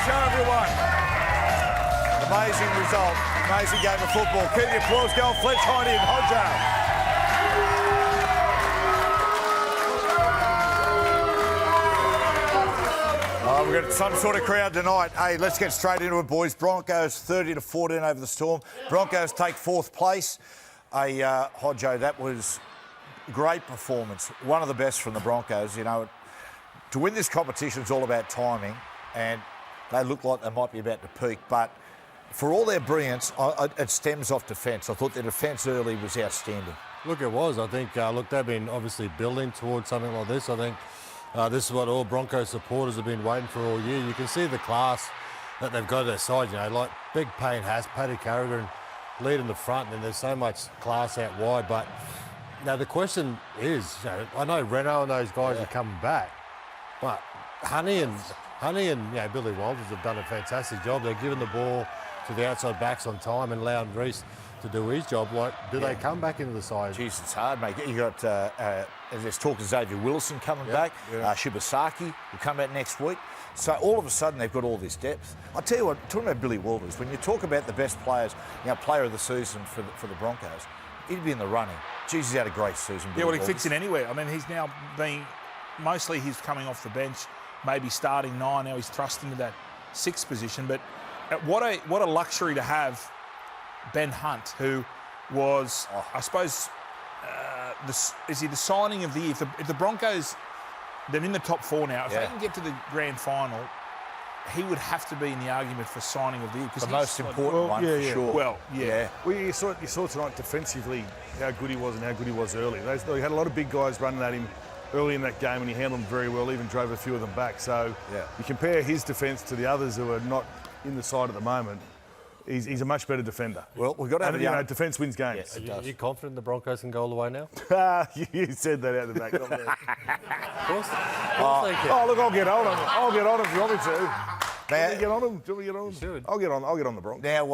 show, everyone. Amazing result. Amazing game of football. Keep the applause going. Fletch, Heine and Hodjo. We've got some sort of crowd tonight. Hey, let's get straight into it, boys. Broncos 30-14 over the Storm. Broncos take 4th place. Hodjo, that was a great performance. One of the best from the Broncos. You know, to win this competition is all about timing, and they look like they might be about to peak. But for all their brilliance, it stems off defence. I thought their defence early was outstanding. Look, it was. I think, they've been obviously building towards something like this. I think this is what all Broncos supporters have been waiting for all year. You can see the class that they've got at their side, you know, like Big Payne Haas, Paddy Carrigan leading the front, and there's so much class out wide. But now the question is, you know, I know Reno and those guys are coming back, but Honey and Billy Walters have done a fantastic job. They're giving the ball to the outside backs on time and allowing Reece to do his job. Like, do they come back into the side? Jeez, it's hard, mate. You got there's talk of Xavier Wilson coming back. Shibasaki will come back next week. So all of a sudden they've got all this depth. I'll tell you what, talking about Billy Walters, when you talk about the best players, you know, player of the season for the Broncos, he'd be in the running. Jeez, he's had a great season. Yeah, well, he fits in anywhere. I mean, he's now being, mostly he's coming off the bench, maybe starting 9. Now he's thrust into that 6th position. But what a luxury to have Ben Hunt, who was, I suppose, is he the signing of the year? If the Broncos, they're in the top 4 now. If they can get to the grand final, he would have to be in the argument for signing of the year. The most important one, for sure. Well, yeah. Well, you saw tonight defensively how good he was and how good he was early. They had a lot of big guys running at him early in that game, and he handled them very well, even drove a few of them back. So you compare his defence to the others who are not in the side at the moment, he's a much better defender. Well, we've got to have defence wins games. Yes, Are you confident the Broncos can go all the way now? You said that out the back. Not me. Of course they can. Look, I'll get on him. I'll get on him if you want me to. Now, Get on him. Do you want me to get on him? Should. I'll get on the Broncos. Now,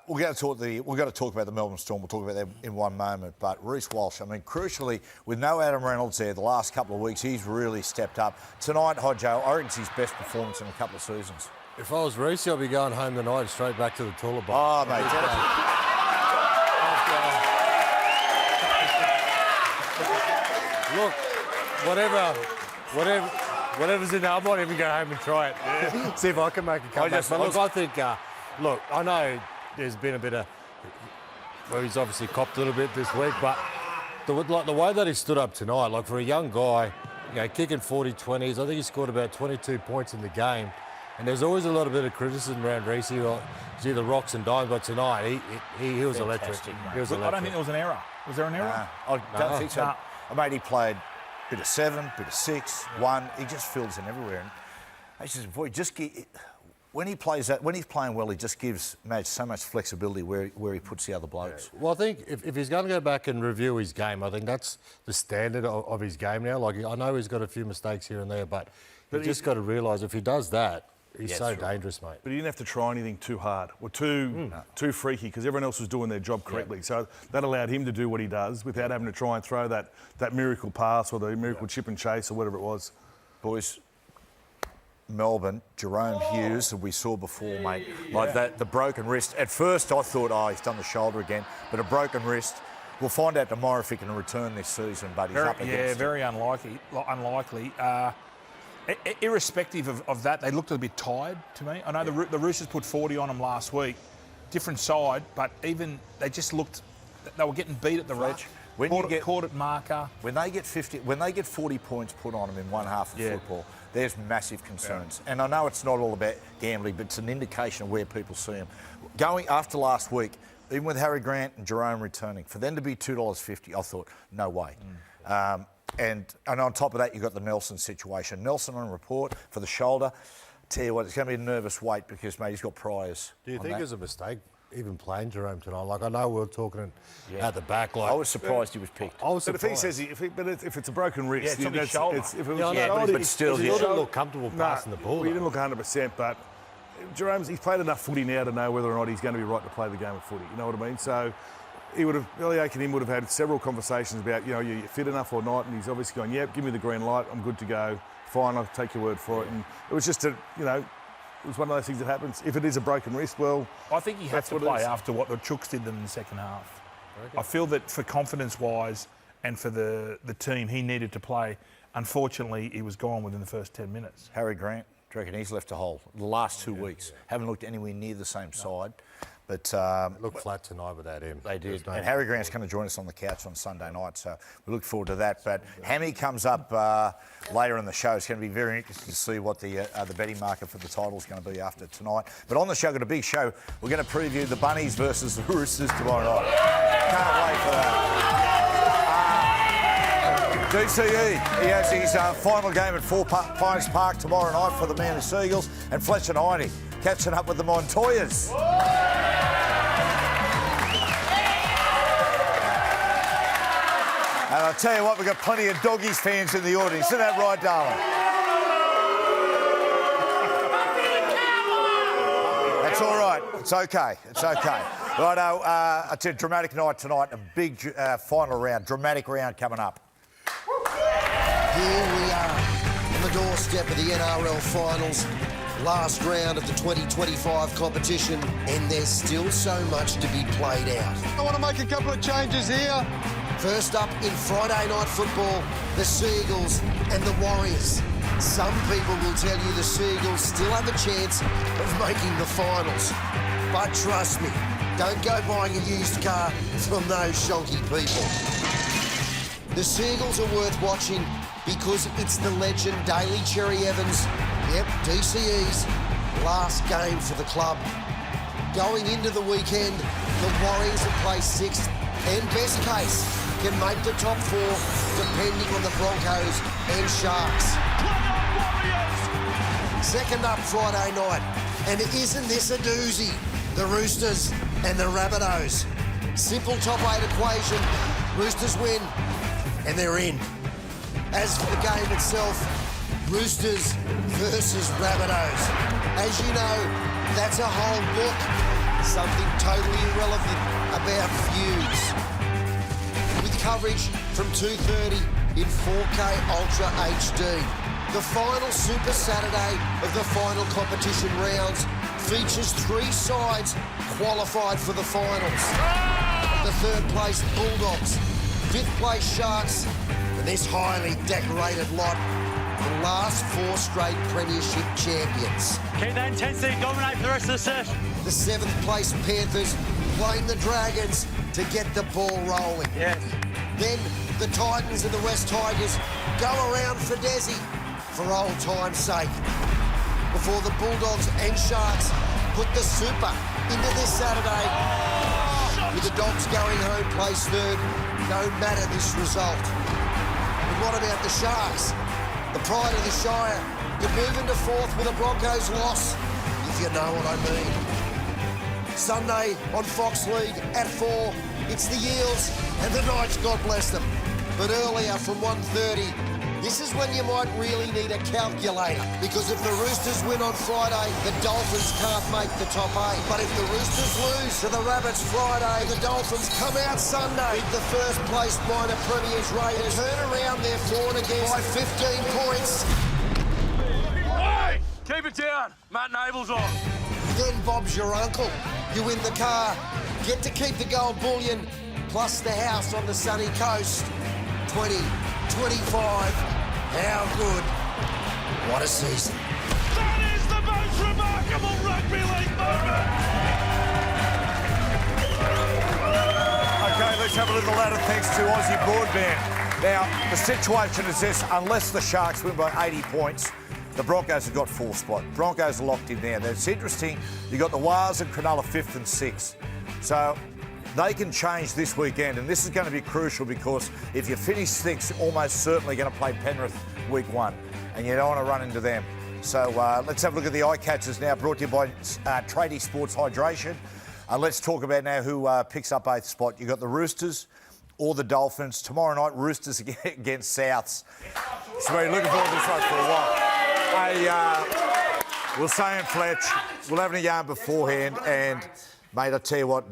we've got to talk about the Melbourne Storm. We'll talk about that in one moment. But Reece Walsh, I mean, crucially, with no Adam Reynolds there the last couple of weeks, he's really stepped up. Tonight, Hodjo, I reckon it's his best performance in a couple of seasons. If I was Reece, I'd be going home tonight and straight back to the toilet bowl. Oh, mate. Look, whatever's in there, I might even go home and try it. See if I can make a comeback. I think, I know there's been a bit of... Well, he's obviously copped a little bit this week, but the way that he stood up tonight, like for a young guy, you know, kicking 40-20s, I think he scored about 22 points in the game. And there's always a lot of bit of criticism around Reece. It's either rocks and dimes, but tonight he was electric. He was electric. I don't think there was an error. Was there an error? I don't think so. Mate, he played a bit of 7, bit of 6, 1. He just fills in everywhere. And I said, boy, when he plays that, when he's playing well, he just gives Madge so much flexibility where he puts the other blokes. Well, I think if he's going to go back and review his game, I think that's the standard of his game now. Like, I know he's got a few mistakes here and there, but he's just got to realise if he does that, he's so dangerous, mate. But he didn't have to try anything too hard or too freaky because everyone else was doing their job correctly. So that allowed him to do what he does without having to try and throw that miracle pass or the miracle chip and chase or whatever it was. Boys, Melbourne, Jerome Hughes, that we saw before, mate, like that, the broken wrist. At first, I thought, he's done the shoulder again, but a broken wrist. We'll find out tomorrow if he can return this season, but he's up against it. Very unlikely. Irrespective of that, they looked a bit tired to me. I know the Roosters put 40 on them last week. Different side, but even they just looked... They were getting beat at the ruck. Caught at marker. When they get 40 points put on them in one half of football, there's massive concerns. And I know it's not all about gambling, but it's an indication of where people see them. Going after last week, even with Harry Grant and Jerome returning, for them to be $2.50, I thought, no way. And on top of that, you've got the Nelson situation. Nelson on report for the shoulder. Tell you what, it's going to be a nervous wait because, mate, he's got priors. Do you think it was a mistake even playing Jerome tonight? Like, I know we were talking at the back. Like, I was surprised he was picked. But if he says, if it's a broken wrist, it's on his shoulder. But still, he didn't look comfortable passing the ball. He didn't look 100%, but he's played enough footy now to know whether or not he's going to be right to play the game of footy. You know what I mean? So Billy Aiken and him would have had several conversations about, you know, you're fit enough or not, and he's obviously gone, give me the green light, I'm good to go, fine, I'll take your word for it. And it was just It was one of those things that happens. If it is a broken wrist, well, I think he had that's to what it play is. after what the Chooks did in the second half. I feel that for confidence-wise and for the team, he needed to play. Unfortunately, he was gone within the first 10 minutes. Harry Grant, do you reckon he's left a hole the last 2 weeks? Haven't looked anywhere near the same side. But Looked flat tonight without him. they did. And Harry Grant's going to join us on the couch on Sunday night, so we look forward to that. But Hammy comes up later in the show. It's going to be very interesting to see what the betting market for the title is going to be after tonight. But on the show, got a big show. We're going to preview the Bunnies versus the Roosters tomorrow night. Can't wait for that. DCE, he has his final game at Four Pines Park tomorrow night for the Manly Seagulls. And Fletcher and Heine catching up with the Montoyas. And I'll tell you what, we've got plenty of Doggies fans in the audience. Isn't that right, darling? That's all right. It's okay. It's okay. Righto, it's a dramatic night tonight. A big final round, dramatic round coming up. Here we are on the doorstep of the NRL Finals. Last round of the 2025 competition, and there's still so much to be played out. I want to make a couple of changes here. First up in Friday night football, the Seagulls and the Warriors. Some people will tell you the Seagulls still have a chance of making the finals. But trust me, don't go buying a used car from those shonky people. The Seagulls are worth watching because it's the legend Daly Cherry Evans, yep, DCE's last game for the club. Going into the weekend, the Warriors have placed 6th and best case can make the top 4 depending on the Broncos and Sharks. Second up Friday night, and isn't this a doozy? The Roosters and the Rabbitohs. Simple top 8 equation, Roosters win and they're in. As for the game itself, Roosters versus Rabbitohs. As you know, that's a whole book. Something totally irrelevant about feuds. With coverage from 2:30 in 4K Ultra HD. The final Super Saturday of the final competition rounds features 3 sides qualified for the finals. The 3rd place Bulldogs, 5th place Sharks, and this highly decorated lot, the last 4 straight premiership champions. Keep that intensity, dominate for the rest of the session. The 7th place Panthers playing the Dragons to get the ball rolling. Yes. Then the Titans and the West Tigers go around for Desi for old time's sake. Before the Bulldogs and Sharks put the super into this Saturday. With the Dogs going home place 3rd, no matter this result. But what about the Sharks? The pride of the Shire. You're moving to 4th with a Broncos loss, if you know what I mean. Sunday on Fox League at 4, it's the Eels and the Knights, God bless them. But earlier from 1:30, this is when you might really need a calculator, because if the Roosters win on Friday, the Dolphins can't make the top 8. But if the Roosters lose to the Rabbits Friday, the Dolphins come out Sunday. The first place minor premiers Raiders turn around their form against by 15 points. Hey, keep it down. Matt Nable's on. Then Bob's your uncle. You win the car, get to keep the gold bullion, plus the house on the sunny coast. 2025. How good. What a season. That is the most remarkable rugby league moment. Okay, let's have a little ladder thanks to Aussie Broadband. Now, the situation is this: unless the Sharks win by 80 points, the Broncos have got 4th spot. Broncos are locked in there. That's interesting. You've got the Wars and Cronulla 5th and 6th. So they can change this weekend, and this is going to be crucial because if you finish 6th, you're almost certainly going to play Penrith week 1, and you don't want to run into them. So let's have a look at the eye catchers now, brought to you by Tradie Sports Hydration. Let's talk about now who picks up 8th spot. You've got the Roosters or the Dolphins. Tomorrow night, Roosters against Souths. So we're looking forward to this one for a while. We'll say in Fletch, we'll have a yarn beforehand, and mate, I tell you what,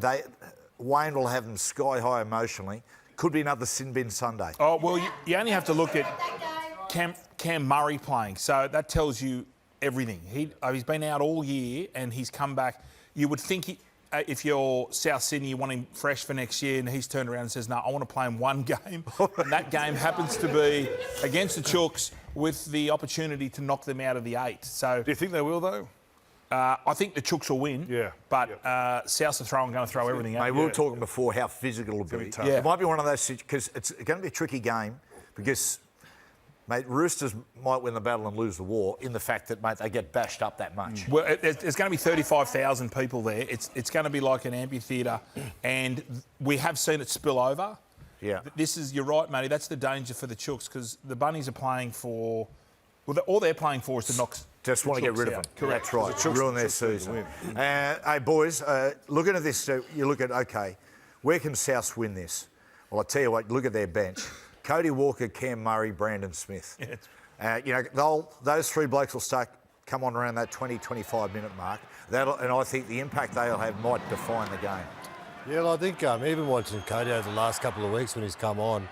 Wayne will have them sky high emotionally. Could be another sin bin Sunday. Oh, well, you only have to look at Cam Murray playing. So that tells you everything. He's been out all year and he's come back. You would think if you're South Sydney, you want him fresh for next year, and he's turned around and says, no, I want to play him one game. And that game happens to be against the Chooks with the opportunity to knock them out of the 8. So, Do you think they will, though? I think the Chooks will win. Yeah. But South are going to throw everything Mate, out. we were talking before how physical it'll be. Yeah. It might be one of those, because it's going to be a tricky game because, mate, Roosters might win the battle and lose the war in the fact that, mate, they get bashed up that much. Well, there's going to be 35,000 people there. It's going to be like an amphitheatre, and we have seen it spill over. Yeah. You're right, matey. That's the danger for the Chooks because the Bunnies are playing for. Well, all they're playing for is to knock. Just want to get rid of them. Correct. That's right. Ruin their season. Hey, boys, looking at this, you look at, OK, where can South win this? Well, I tell you what, look at their bench. Cody Walker, Cam Murray, Brandon Smith. Those 3 blokes will come on around that 20, 25-minute mark. And I think the impact they'll have might define the game. Yeah, well, I think even watching Cody over the last couple of weeks when he's come on,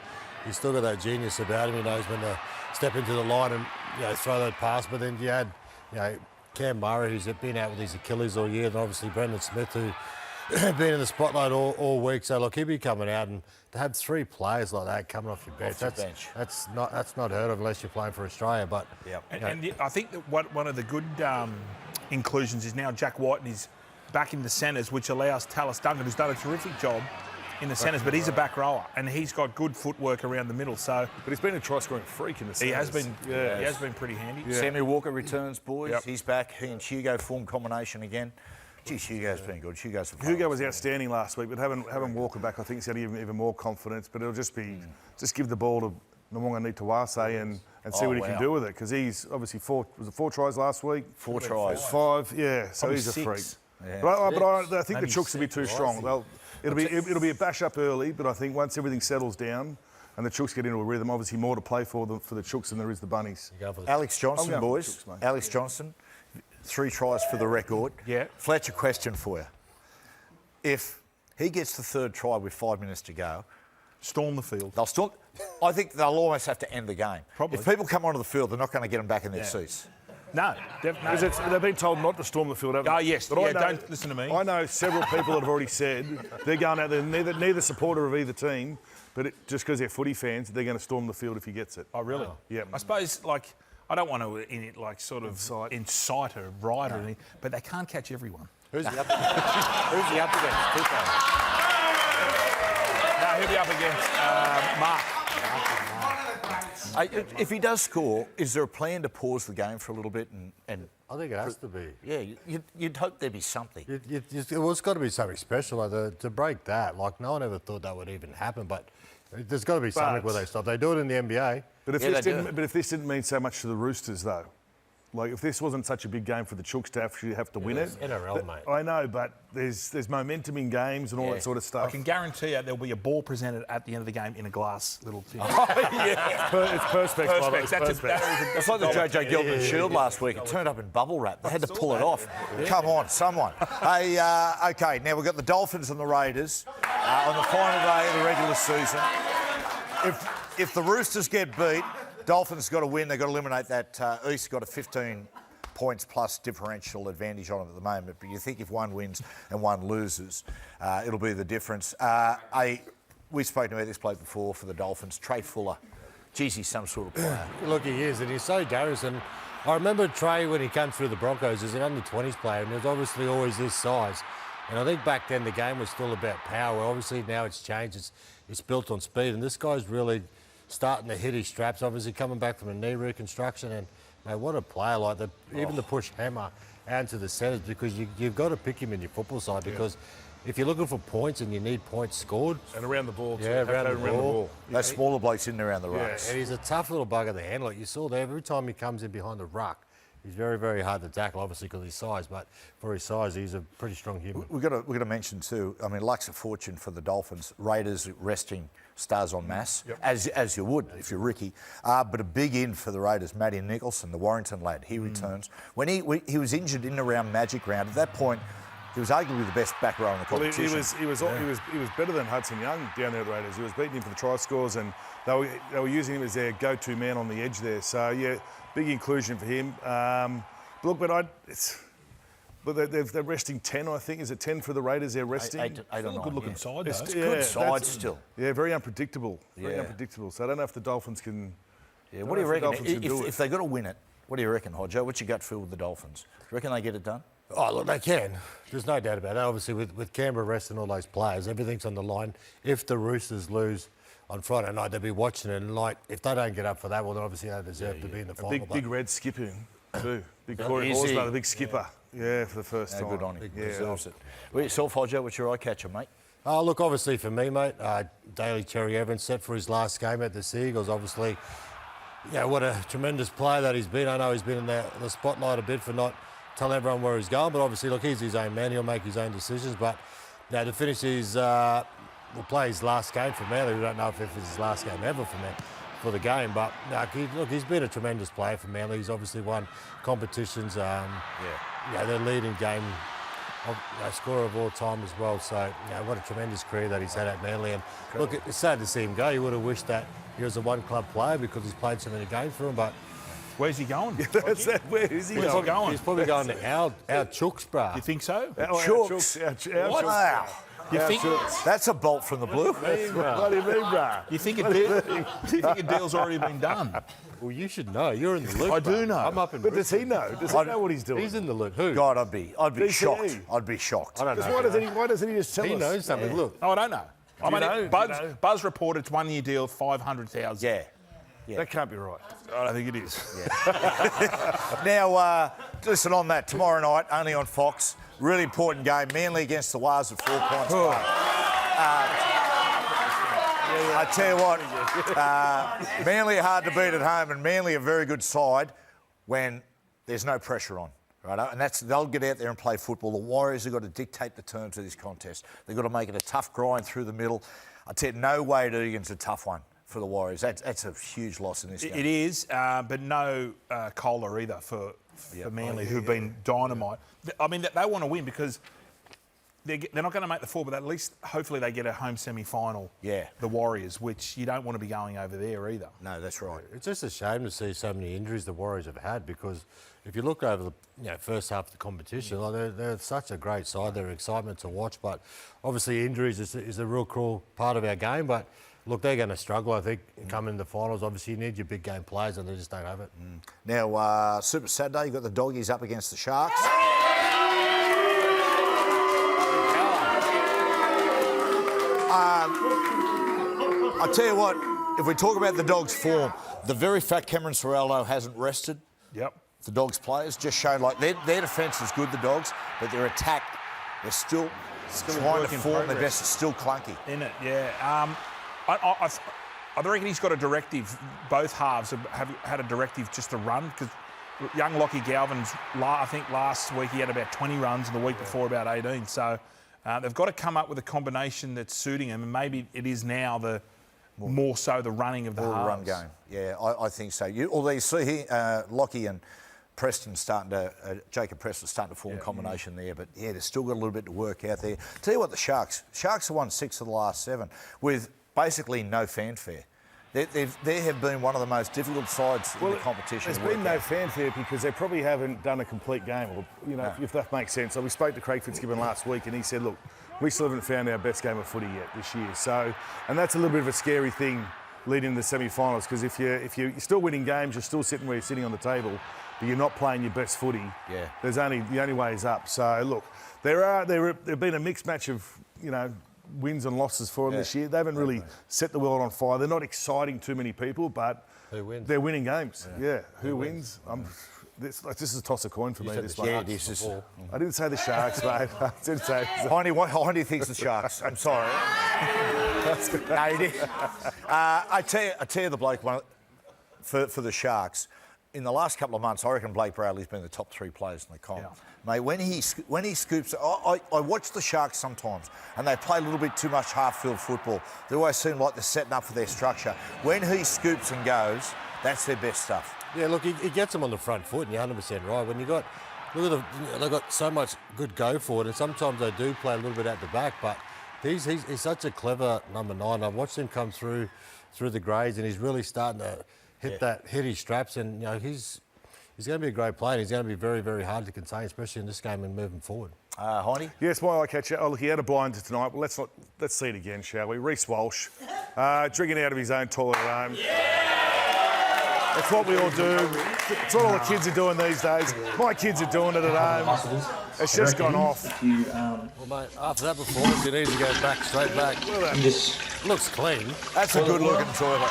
he's still got that genius about him. He knows when to step into the line and throw that pass. But then you had Cam Murray, who's been out with his Achilles all year, and obviously Brendan Smith, who been in the spotlight all week. So look, he'll be coming out, and to have 3 players like that coming off your bench, that's not heard of unless you're playing for Australia. But and I think that one of the good inclusions is now Jack Whiten is back in the centres, which allows Tallis Duncan, who's done a terrific job in the centres, but he's a back rower and he's got good footwork around the middle. So, but he's been a try-scoring freak in the centres. He has been. Yeah, he has been pretty handy. Yeah. Sammy Walker returns, boys. Yep. He's back. He and Hugo form combination again. Geez, Hugo's been good. Hugo was outstanding last week, but having Walker back, I think he's got even more confidence. But it'll just be just give the ball to Namonga Nitawase and see what he can do with it, because he's obviously 4 tries last week. 4 tries. 5, yeah. So probably he's a 6. freak. Yeah. But I think the Chooks will be too strong. It'll be a bash up early, but I think once everything settles down and the Chooks get into a rhythm, obviously more to play for the Chooks than there is the Bunnies. Alex Johnson, boys. Chooks, Alex Johnson, 3 tries for the record. Yeah. Fletcher, question for you. If he gets the 3rd try with 5 minutes to go, storm the field. They'll storm. I think they'll almost have to end the game. Probably. If people come onto the field, they're not going to get them back in their seats. No, definitely. They've been told not to storm the field, haven't they? Oh, yes. But don't listen to me. I know several people that have already said they're going out there, neither supporter of either team, but just because they're footy fans, they're going to storm the field if he gets it. Oh, really? Yeah. I suppose, I don't want to incite a riot or anything, but they can't catch everyone. Who's he up against? Who's he up against? No, he'll be up against Mark. If he does score, is there a plan to pause the game for a little bit? And I think it has to be. Yeah, you'd hope there'd be something. It's got to be something special to break that. Like, no one ever thought that would even happen, but there's got to be something where they stop. They do it in the NBA. But if this didn't mean so much to the Roosters, though, like if this wasn't such a big game for the Chooks to actually have to win it. NRL, mate. I know, but there's momentum in games and all that sort of stuff. I can guarantee you there'll be a ball presented at the end of the game in a glass little thing. It's Perspex. It's like the JJ Gilman Shield last week. It turned up in bubble wrap. They had to pull it off. Yeah. Come on, someone. Hey, OK, now we've got the Dolphins and the Raiders on the final day of the regular season. If the Roosters get beat, Dolphins got to win. They've got to eliminate that East. Got a 15 points plus differential advantage on them at the moment. But you think if one wins and one loses, it'll be the difference. We've spoken about this bloke before for the Dolphins, Trey Fuller. Geez, he's some sort of player. Look, he is, and he's so dangerous. And I remember Trey when he came through the Broncos as an under-20s player, and he was obviously always this size. And I think back then the game was still about power. Obviously now it's changed. It's built on speed, and this guy's really starting to hit his straps, obviously coming back from a knee reconstruction, and mate, what a player, even the push hammer out to the centres, because you've got to pick him in your football side, because if you're looking for points and you need points scored. And around the ball, too. Around the ball. Those smaller blokes in there around the ruck. And he's a tough little bugger to handle. You saw there, every time he comes in behind the ruck, he's very, very hard to tackle, obviously because of his size, but for his size, he's a pretty strong human. We've got to mention too, I mean, luck's a fortune for the Dolphins. Raiders resting stars en masse, as you would if you're Ricky. But a big in for the Raiders, Matty Nicholson, the Warrington lad. He returns. When he was injured in and around Magic Round, at that point, he was arguably the best back row in the competition. He was better than Hudson Young down there at the Raiders. He was beating him for the try scores, and they were using him as their go-to man on the edge there. So, yeah, big inclusion for him. But Look, but they're resting 10, I think. Is it 10 for the Raiders? They're resting. Eight or nine, Good-looking side, though. It's good side still. Yeah, very unpredictable. Very Yeah. unpredictable. So I don't know if the Dolphins can. Yeah, what do you reckon? If If they've got to win it, what do you reckon, Hodjo? What's your gut feel with the Dolphins? Do you reckon they get it done? Oh, look, they can. There's no doubt about it. Obviously, with Canberra resting all those players, everything's on the line. If the Roosters lose on Friday night, they'll be watching it. And, like, if they don't get up for that, well, then obviously they deserve to be in the final. Big red skipping, too. Big Corey Is he? Horsburgh, the big skipper. Yeah, for the first Yeah, time. good on him. Yeah. Deserves it. Well, yourself, Hodjo, what's your eye catcher, mate? Oh, look, obviously for me, mate, Daly Cherry Evans set for his last game at the Seagulls. Obviously, yeah, what a tremendous player that he's been. I know he's been in the spotlight a bit for not telling everyone where he's going, but obviously, look, he's his own man. He'll make his own decisions. But now to finish his, will play his last game for Manly. We don't know if it's his last game ever for the game. But look, he's been a tremendous player for Manly. He's obviously won competitions. Yeah, their leading game scorer of all time as well. So, what a tremendous career that he's had at Manly. And look, it's sad to see him go. You would have wished that he was a one-club player because he's played so many games for him. But Where's he going? Where is he Where's going? he going? he's probably going to our Chooks, bruh. You think so? Chooks. Wow. You think? That's a bolt from the blue. What do you mean, bruh? You think a deal's already been done? Well, you should know. You're in the loop. I do bruh. know. I'm up in. But does he know? Does he know what he's doing? He's in the loop. Who? God, I'd be DCE. shocked. I'd be shocked. I don't know. Why doesn't he just tell He us? knows something. Look. Oh, I don't know. I mean, know? Buzz reported it's 1 year deal, 500,000. Yeah. That can't be right. I don't think it is. Now, listen on that. Tomorrow night, only on Fox. Really important game. Manly against the Wars at 4 points. I tell you what, Manly are hard to beat at home, and Manly are a very good side when there's no pressure on. Right, and they'll get out there and play football. The Warriors have got to dictate the terms of this contest. They've got to make it a tough grind through the middle. I tell you, no way Egan's a tough one for the Warriors. That's a huge loss in this game. It is, but no Kohler either for Manly, who've been dynamite. I mean, they want to win because they're not going to make the four, but at least hopefully they get a home semi-final. Yeah. The Warriors, which you don't want to be going over there either. No, that's right. It's just a shame to see so many injuries the Warriors have had because if you look over the first half of the competition, they're such a great side. They're excitement to watch, but obviously injuries is a real cruel part of our game. But look, they're going to struggle, I think, coming in the finals. Obviously, you need your big game players, and they just don't have it. Now, Super Saturday, you've got the Doggies up against the Sharks. I tell you what, if we talk about the Dogs' form, the very fact Cameron Ciraldo hasn't rested the Dogs' players just shown like their defence is good, the Dogs, but their attack, they're still trying to form their best. It's still clunky. In it, yeah. I reckon he's got a directive. Both halves have had a directive just to run because young Lockie Galvin's, I think last week he had about 20 runs and the week before about 18. So they've got to come up with a combination that's suiting him, and maybe it is now more so the running of the halves. Run game. Yeah, I think so. Although you see here, Lockie and Preston Jacob Preston starting to form a combination there, but yeah, they've still got a little bit to work out there. Tell you what, the Sharks have won 6 of the last 7 with basically no fanfare. They have been one of the most difficult sides in the competition. There's been no fanfare because they probably haven't done a complete game, or if that makes sense. So we spoke to Craig Fitzgibbon last week, and he said, "Look, we still haven't found our best game of footy yet this year." So, and that's a little bit of a scary thing leading into the semi-finals because if you're still winning games, you're still sitting where you're sitting on the table, but you're not playing your best footy. Yeah. The only way is up. So look, there've been a mixed match of wins and losses for them this year. They haven't really set the world on fire. They're not exciting too many people, but they're winning games. Yeah, who wins? This is a toss a coin for me. This one. Yeah, it is. I didn't say the Sharks, mate. I didn't say. Hindy thinks the Sharks. I'm sorry. No, he did. I tell you the bloke one for the Sharks. In the last couple of months, I reckon Blake Bradley's been the top 3 players in the comp. Yeah. Mate, when he scoops... I watch the Sharks sometimes, and they play a little bit too much half-field football. They always seem like they're setting up for their structure. When he scoops and goes, that's their best stuff. Yeah, look, he gets them on the front foot, and you're 100% right. When they've got so much good go forward, and sometimes they do play a little bit at the back, but he's such a clever number 9. I've watched him come through the grades, and he's really starting to hit his straps, and he's he's going to be a great player. He's going to be very, very hard to contain, especially in this game and moving forward. Heine? Yes, my eye catcher. Oh, look, he had a blinder tonight. Well, let's see it again, shall we? Reece Walsh, drinking out of his own toilet at home. That's what we all do. It's what all the kids are doing these days. My kids are doing it at home. It's just gone off. Well, mate, after that performance, he needs to go back, straight back. Looks clean. That's a good-looking toilet.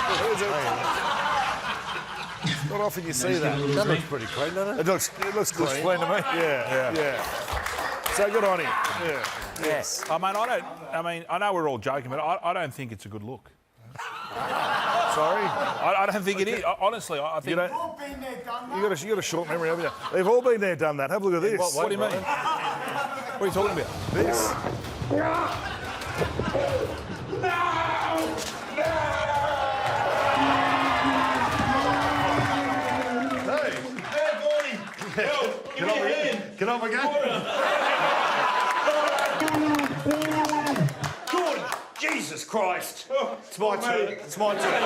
It's not often you see that. That looks pretty clean, doesn't it? It looks clean. Looks clean to me. Yeah. So good on him. Yeah. Yes. I know we're all joking, but I don't think it's a good look. Sorry? I don't think it is. Honestly, I think... You got a short memory, haven't you? They've all been there, done that. Have a look at this. What do you mean? What are you talking about? This. Get up again. Gordon, Jesus Christ. It's my turn. It's my turn.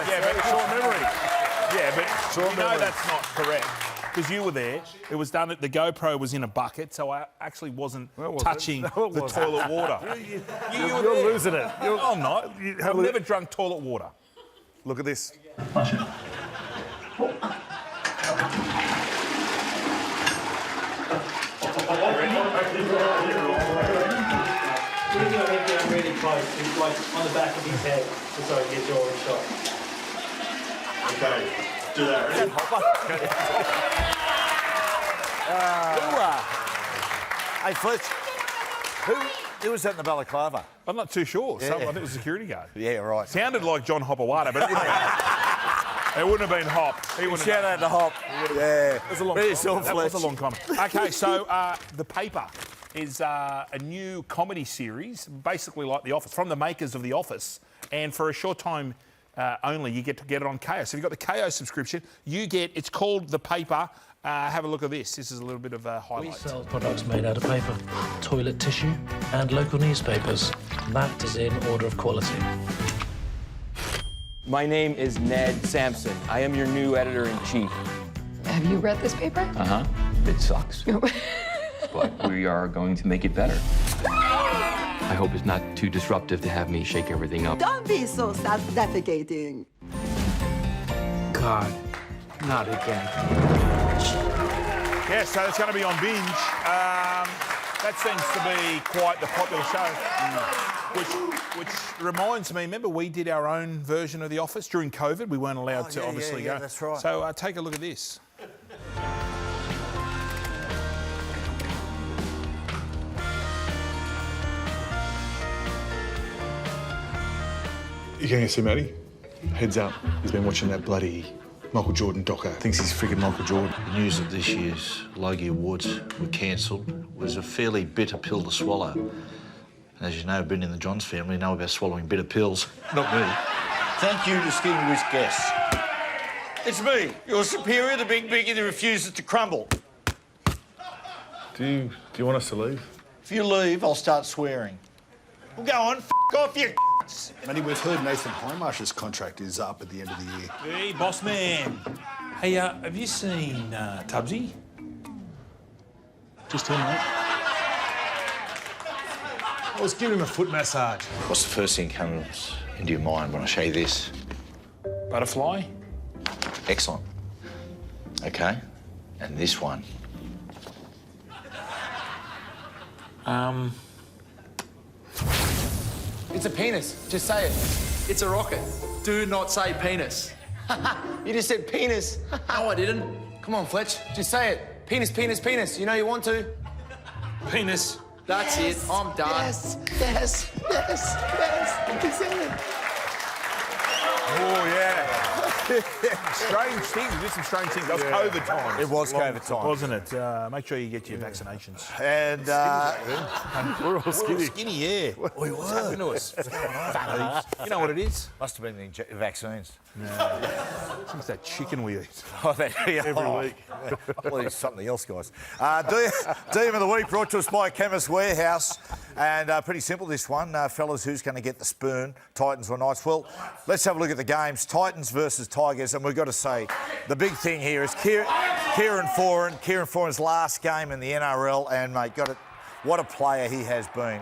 Yeah, but Short memory. Yeah, but Short you know memory. that's not correct. Because you were there. It was done. The GoPro was in a bucket, so I actually wasn't touching the toilet water. You're losing it. No, I'm not. I've never drunk toilet water. Look at this. Really close. He's like on the back of his head, just so he gets your shot. Okay, do that. Ready? Hey, Fletch, who was that in the balaclava? I'm not too sure. Yeah. I think it was a security guard. Yeah, right. Sounded like John Hopawada, but it wouldn't have been Hop. He wouldn't Shout out to Hop. Yeah. That was a long Very comment. That was a Fletch. long comment. Okay, so The Paper is a new comedy series, basically like The Office, from the makers of The Office. And for a short time only, you get to get it on Kayo. So if you've got the Kayo subscription, it's called The Paper. Have a look at this. This is a little bit of a highlight. We sell products made out of paper, toilet tissue, and local newspapers. That is in order of quality. My name is Ned Sampson. I am your new editor-in-chief. Have you read this paper? Uh-huh. It sucks. But we are going to make it better. I hope it's not too disruptive to have me shake everything up. Don't be so self-defecating. God, not again. Yeah, so it's going to be on Binge. That seems to be quite the popular show. Which reminds me, remember we did our own version of The Office during COVID? We weren't allowed to obviously go. That's right. So take a look at this. You going to see Matty? Heads up. He's been watching that bloody Michael Jordan doco. Thinks he's friggin' Michael Jordan. The news that this year's Logie Awards were cancelled was a fairly bitter pill to swallow. As you know, being in the Johns family, know about swallowing bitter pills. Not me. Thank you, distinguished guests. It's me, your superior, the big biggie that refuses to crumble. Do you want us to leave? If you leave, I'll start swearing. Well, go on, off, you Matty, we've heard Nathan Highmarsh's contract is up at the end of the year. Hey, boss man. Hey, have you seen Tubbsy? Just him, mate. I was giving him a foot massage. What's the first thing that comes into your mind when I show you this? Butterfly? Excellent. Okay. And this one? It's a penis. Just say it. It's a rocket. Do not say penis. You just said penis. No, I didn't. Come on, Fletch. Just say it. Penis, penis, penis. You know you want to. Penis. That's it. I'm done. Yes. He said it. Oh, yeah. Strange things. We did some strange things. That was COVID time. It was COVID time. Wasn't it? Make sure you get your vaccinations. And We're all skinny. Skinny, yeah. What's happened to us? Fatties. You know what it is? must have been the vaccines. It's that chicken we eat. Every week. Well, it's something else, guys. DM of the week brought to us by Chemist Warehouse. And pretty simple, this one. Fellas, who's going to get the spoon, Titans or Knights? Well, let's have a look at the games. Titans versus Tigers. And we've got to say, the big thing here is Kieran Foran. Kieran Foran's last game in the NRL. And, mate, what a player he has been.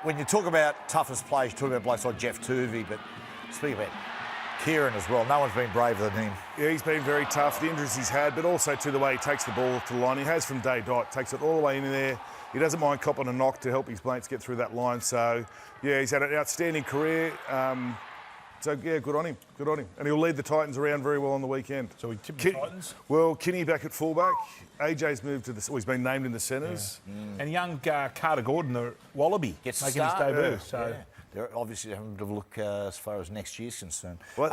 When you talk about toughest players, you talk about blokes like Jeff Tuvey, but speak about Kieran as well. No one's been braver than him. Yeah, he's been very tough, the injuries he's had, but also to the way he takes the ball to the line. He has from day dot, takes it all the way in there. He doesn't mind copping a knock to help his mates get through that line. So, yeah, he's had an outstanding career. So, yeah, good on him. Good on him. And he'll lead the Titans around very well on the weekend. So we tip the Titans? Well, Kinney back at fullback. AJ's moved to he's been named in the centres. Yeah. And young Carter Gordon, the Wallaby, gets making his debut. Yeah. So. Yeah. They're obviously having to look as far as next year's concerned. Well,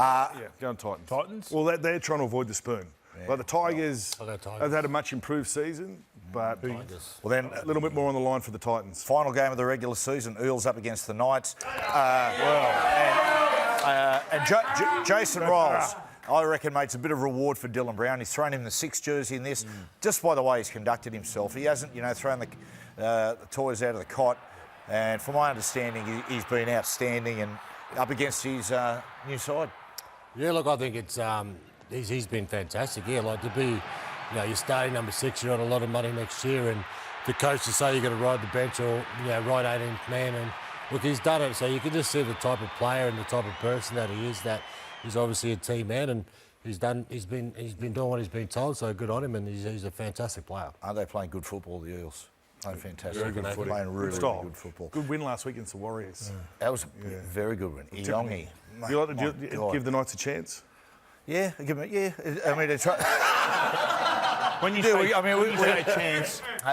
go on Titans. Titans? Well, they're trying to avoid the spoon. Yeah. Like the Tigers have had a much improved season, but well, then a little bit more on the line for the Titans. Final game of the regular season, Eels up against the Knights. Jason Rolls, I reckon, mate, it's a bit of reward for Dylan Brown. He's thrown him the 6 jersey in this, just by the way he's conducted himself. He hasn't, thrown the toys out of the cot. And from my understanding, he's been outstanding and up against his new side. Yeah, look, I think it's he's been fantastic. Yeah, like to be, you're starting number 6, you're on a lot of money next year, and the coach to say you're going to ride the bench or ride 18th man, and look, he's done it. So you can just see the type of player and the type of person that he is. That he's obviously a team man, and he's been doing what he's been told. So good on him, and he's a fantastic player. Aren't they playing good football, the Eels? Playing fantastic. Very good footy. Playing really good football. Good win last week against the Warriors. Yeah. That was a very good win. Iongi. Do you like to give the Knights a chance? Yeah, I mean, it's right. When you say, we say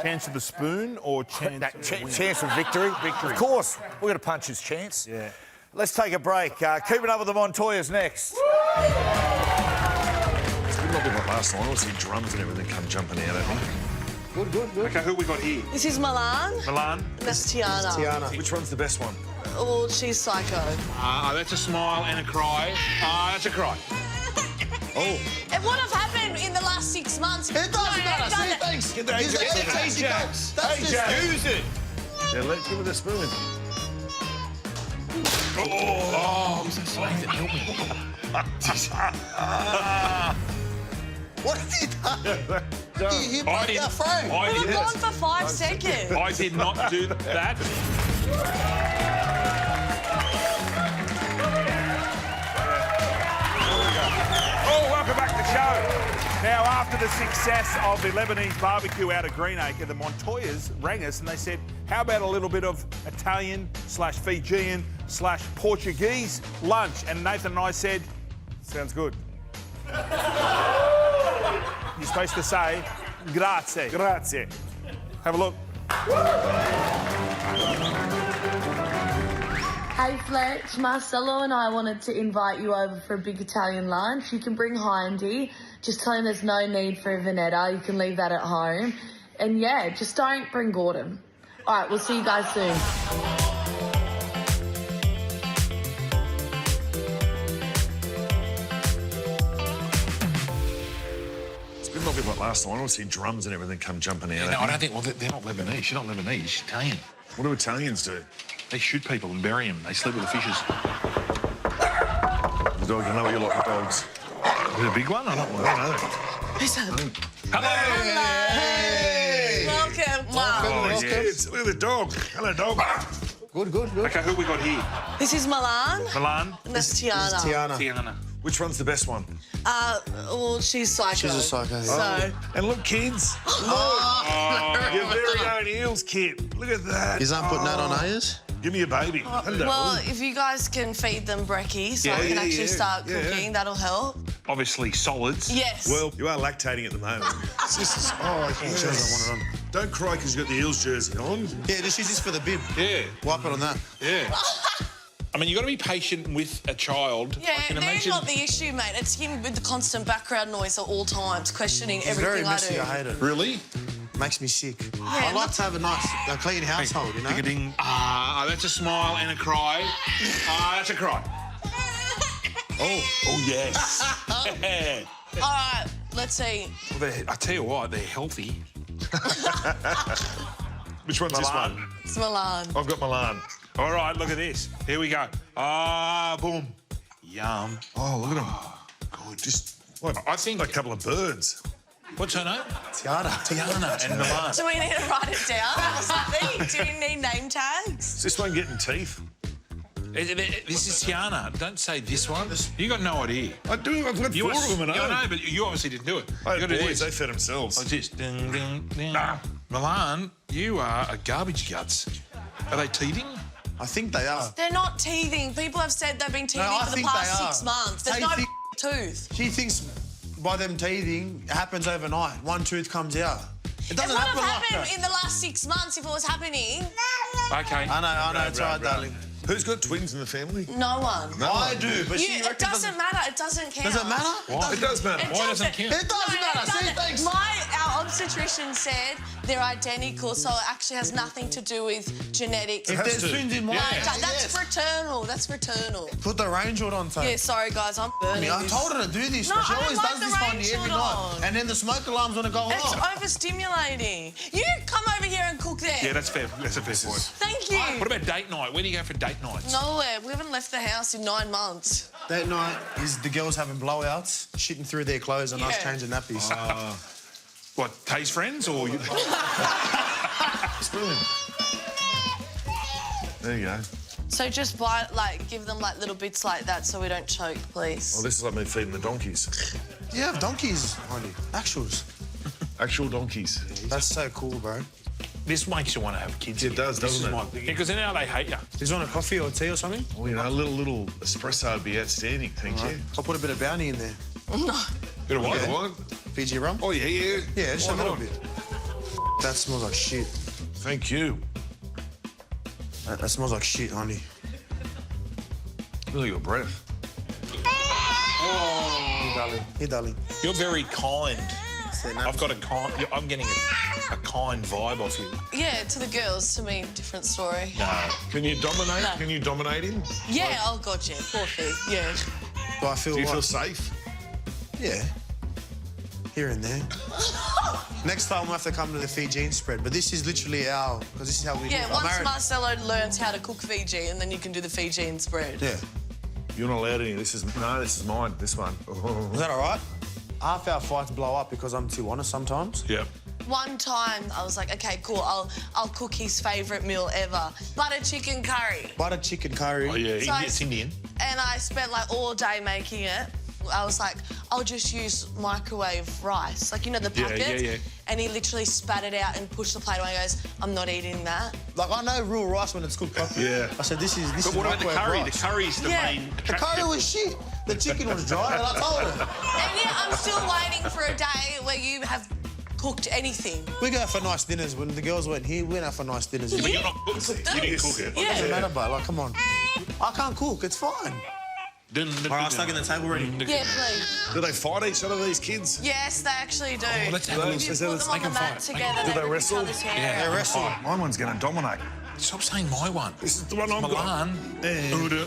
chance of the spoon or chance of victory? Victory. Of course, we're going to punch his chance. Yeah. Let's take a break. Keep it up with the Montoyas next. It's good not being like last night. I want to see drums and everything come jumping out at me. Good. Okay, who we got here? This is Milan. Milan. And that's Tiana. Tiana. Which one's the best one? Oh, she's psycho. That's a smile and a cry. That's a cry. Oh. And what have happened in the last 6 months? It doesn't matter. See, thanks. Get the AJ. That's Use it. Yeah, let's give it a spoon. Oh, I'm so sorry. Help me. What have you done? You broke our frame. We were gone for 5 seconds. I did not do that. Oh, welcome back to the show. Now, after the success of the Lebanese barbecue out of Greenacre, the Montoyas rang us and they said, how about a little bit of Italian/Fijian/Portuguese lunch? And Nathan and I said, Sounds good. you're supposed to say, grazie. Grazie. Have a look. Hey Fletch, Marcelo and I wanted to invite you over for a big Italian lunch. You can bring Hindy. Just tell him there's no need for a Veneta. You can leave that at home. And yeah, just don't bring Gordon. All right, we'll see you guys soon. Not be like last time. I want to see drums and everything come jumping out. No, I don't think. Well, they're not Lebanese. You're not Lebanese. She's Italian. What do Italians do? They shoot people and bury them. They sleep with the fishes. The dog. I know what you like with dogs. Is it a big one? I don't know. Who's that? Hello. Hey. Welcome. Wow. Yes. Look at the dog. Hello, dog. Good. Okay, who we got here? This is Milan. Milan. And that's Tiana. Tiana. Which one's the best one? Well, she's psycho. She's a psycho. So. And look, kids. Look. Your very own Eels kit. Look at that. He's not putting that on Ayers? Give me a baby. Hello. Well, if you guys can feed them brekkie so I can actually start cooking, that'll help. Obviously, solids. Yes. Well, you are lactating at the moment. I can't want it on. Don't cry because you've got the Eels jersey on. Yeah, just use this for the bib. Yeah. Wipe it on that. Yeah. I mean, you've got to be patient with a child. Yeah, I can they're imagine... not the issue, mate. It's him with the constant background noise at all times, questioning everything very messy. I do. I hate it. Really? Makes me sick. I like to have a nice, clean household, you know? That's a smile and a cry. That's a cry. Oh, yes. All right, let's see. Well, I tell you what, they're healthy. Which one's this one? It's Milan. I've got Milan. All right, look at this. Here we go. Ah, boom. Yum. Oh, look at them. God, just what? I think a couple of birds. What's her name? Tiana and Milan. Do we need to write it down or something? Do you need name tags? Is this one getting teeth? This is Tiana. Don't say this one. You got no idea. I do. I've got 4 of them. I know, but you obviously didn't do it. I You had got to do boys. this. They fed themselves. Like this. Ding, ding, ding. Milan, you are a garbage guts. Are they teething? I think they are. They're not teething. People have said they've been teething I for the think past they are. 6 months. There's They no think- tooth. She thinks by them teething, it happens overnight. One tooth comes out. It It doesn't would have happen like happened that. in the last 6 months if it was happening. Okay. I know, it's all right, darling. Who's got twins in the family? No one. No I one. do, but she It reckons doesn't matter. It doesn't count. Does it matter? It does matter. Why doesn't it count? It doesn't matter. See, thanks. Our obstetrician said they're identical, so it actually has nothing to do with genetics. If there's twins in one, That's yes. fraternal. That's fraternal. Put the range hood on, Tony. Yeah, sorry guys, I'm burning. I this. told her to do this, No, but she I don't always like does the this one range every hood night. on. And then the smoke alarm's gonna go It's off. overstimulating. You come over here and cook there. Yeah, that's fair. That's a fair point. Thank you. What about date night? Where do you go for date nights? Nowhere. We haven't left the house in 9 months. That night is the girls having blowouts, shitting through their clothes and us Yeah. changing nappies. What, Tay's friends or you? Spoon. There you go. So just buy, give them little bits like that so we don't choke, please. Oh, this is like me feeding the donkeys. You have donkeys on you. Actuals. Actual donkeys. That's so cool, bro. This makes you want to have kids. It does, doesn't it? Because now they hate you. Do you want a coffee or tea or something? Well, you know, a little espresso would be outstanding, thank you. I'll put a bit of bounty in there. Bit of what? Yeah. What? Fiji rum? Oh, yeah. Yeah, just Why a little not? bit. That smells like shit. Thank you. That smells like shit, honey. Really, your breath. Hey, darling. Hey, darling. You're very kind. Say no. I've got a kind. I'm getting a kind vibe off you. Yeah, to the girls, to me, different story. No. Can you dominate? No. Can you dominate him? Yeah, oh god, yeah, poor thing. Yeah. Do I feel Do you what? feel safe? Yeah. Here and there. Next time we'll have to come to the Fijian spread, but this is literally our, because this is how we Yeah, do it. once Marcelo learns how to cook Fiji, and then you can do the Fijian spread. Yeah. You're not allowed any. This is mine. This one. Is that all right? Half our fights blow up because I'm too honest sometimes. Yep. One time, I was like, okay, cool, I'll cook his favourite meal ever. Butter chicken curry. Butter chicken curry. Oh, yeah, So it's Indian. And I spent all day making it. I was like, I'll just use microwave rice, the packets. yeah. And he literally spat it out and pushed the plate away and goes, I'm not eating that. I know real rice when it's cooked properly. Yeah. I said, this is But what about the microwave curry? rice. The curry's the main The attractive. curry was shit. The chicken was dry, and I told her. And yeah, I'm still waiting for a day where you have cooked anything. We go for nice dinners. When the girls weren't here, we went out for nice dinners. But you're not cooked. You didn't cook it. Yeah. Doesn't matter, but come on. I can't cook. It's fine. All right, I'm stuck in the table ready. Yeah, please. Do they fight each other, these kids? Yes, they actually do. let's have a If you look. put them on the mat together, Do they rip wrestle? each other's hair Yeah. out. They wrestle. My one's going to dominate. Stop saying my one. This is the one I've got. Milan. Ooda,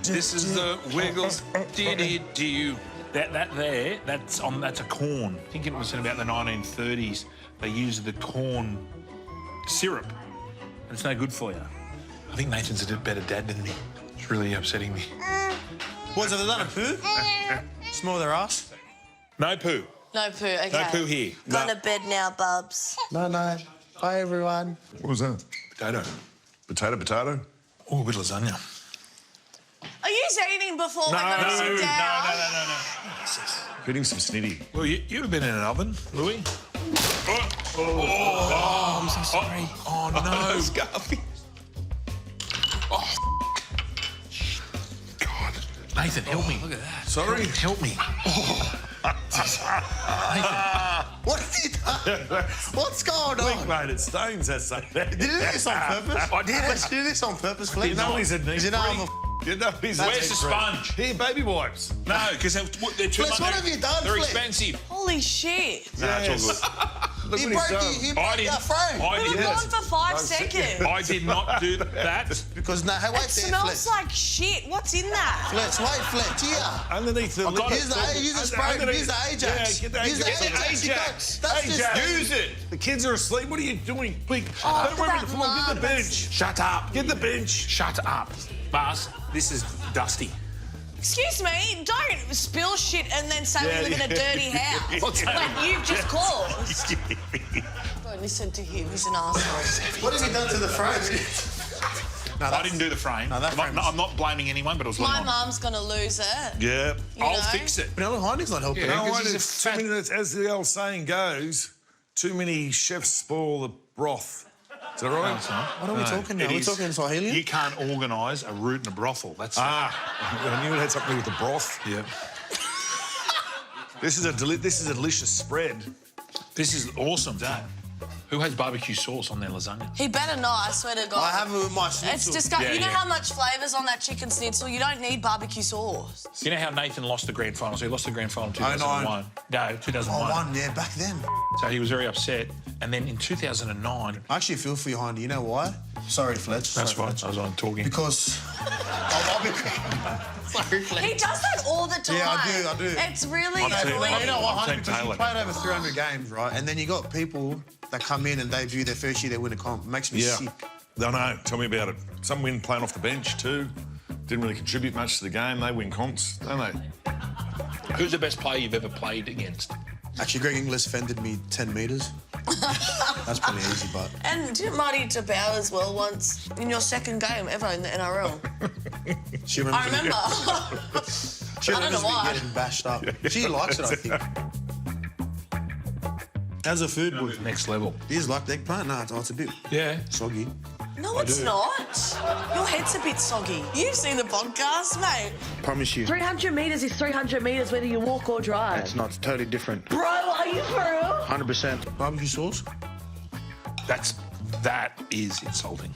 This is the Wiggles. Diddy-do. That's a corn. I think it was in about the 1930s. They used the corn syrup. It's no good for you. I think Nathan's a better dad than me. It's really upsetting me. Boys, have they done a poo? Smell their ass? No poo. No poo, okay. No poo here. Gone to bed now, bubs. No. Bye, everyone. What was that? Potato. Potato? Oh, a bit of lasagna. Are you eating before we're going to sit down? No. Getting some snitty. Well, you'd have been in an oven, Louis. Oh, I'm so sorry. Oh, no. Scarfy. Oh, God. Nathan, help me. Look at that. Sorry? Help me. Oh. Nathan. What have you done? What's going on? Blink, mate, it stains that stuff. Did you do this on purpose? I did. Did you do this on purpose, Fleck? You know he's a neat You know I'm a freak. You know he's a Where's neat the freak. sponge? Here, baby wipes. No, because they're too Flex, much. what have you done, They're Flex? expensive. Holy shit. No, it's all good. Look He what he's broke, done. he broke that frame. We were gone for 5 seconds. I did not do that. Because now, hey, wait It there, smells Fletch. like shit. What's in that? Fletch, wait, Fletch, here. Underneath the lip. Use the spray, use the Ajax. Yeah, get the Use the Ajax. Ajax. That's Ajax. just... Use it. The kids are asleep. What are you doing? Quick. Oh, Don't worry about the floor. Get the bench. Shut up. Get the bench. Shut up. Buzz, this is dusty. Excuse me, don't spill shit and then say we live in a dirty house. What's that? Like you've just caused. Don't listen to him, he's an arsehole. What have you done to the frame? I didn't do the frame. I'm not blaming anyone, but it was My on. mum's gonna lose it. Yeah. I'll fix it. But Alan Heining's not helping. No, because he's a it's too fat- many, as the old saying goes, too many chefs spoil the broth. Is that right? No, it's not. What are we talking now? We're talking Swahili? You can't organise a root in a brothel. That's I knew it had something to do with the broth. Yeah. This is a delicious spread. This is awesome. Dad, who has barbecue sauce on their lasagna? He better not, I swear to God. I have it with my It's schnitzel. disgusting. Yeah, you know yeah. how much flavour's on that chicken schnitzel? You don't need barbecue sauce. You know how Nathan lost the grand final? So he lost the grand final in 09. 2001. No, 2001. Oh, one, yeah, back then. So he was very upset. And then in 2009... I actually feel for you, Hindy. You know why? Sorry, Fletch. That's Sorry, right, Fletch. I was on talking. Because... Sorry, Fletch. He does that all the time. Yeah, I do. It's really I'm team- annoying. You know what, I'm Hindy? Team Because you Taylor. played over 300 games, right? And then you got people that come in and debut their first year, they win a comp. It makes me sick. I know. Tell me about it. Some win playing off the bench too. Didn't really contribute much to the game. They win comps, don't they? Who's the best player you've ever played against? Actually, Greg Inglis fended me 10 metres. That's pretty easy, but... And didn't Marty Tabau as well once in your second game ever in the NRL? She remembers I remember. She I don't remembers know me why. getting bashed up. She likes it, I think. How's the food, boy? Next level. Do you like the eggplant? No, it's a bit Yeah. soggy. No, it's not. Your head's a bit soggy. You've seen the podcast, mate. Promise you. 300 metres is 300 metres whether you walk or drive. It's not. It's totally different. Bro, are you for real? 100%. Barbecue sauce? That is insulting.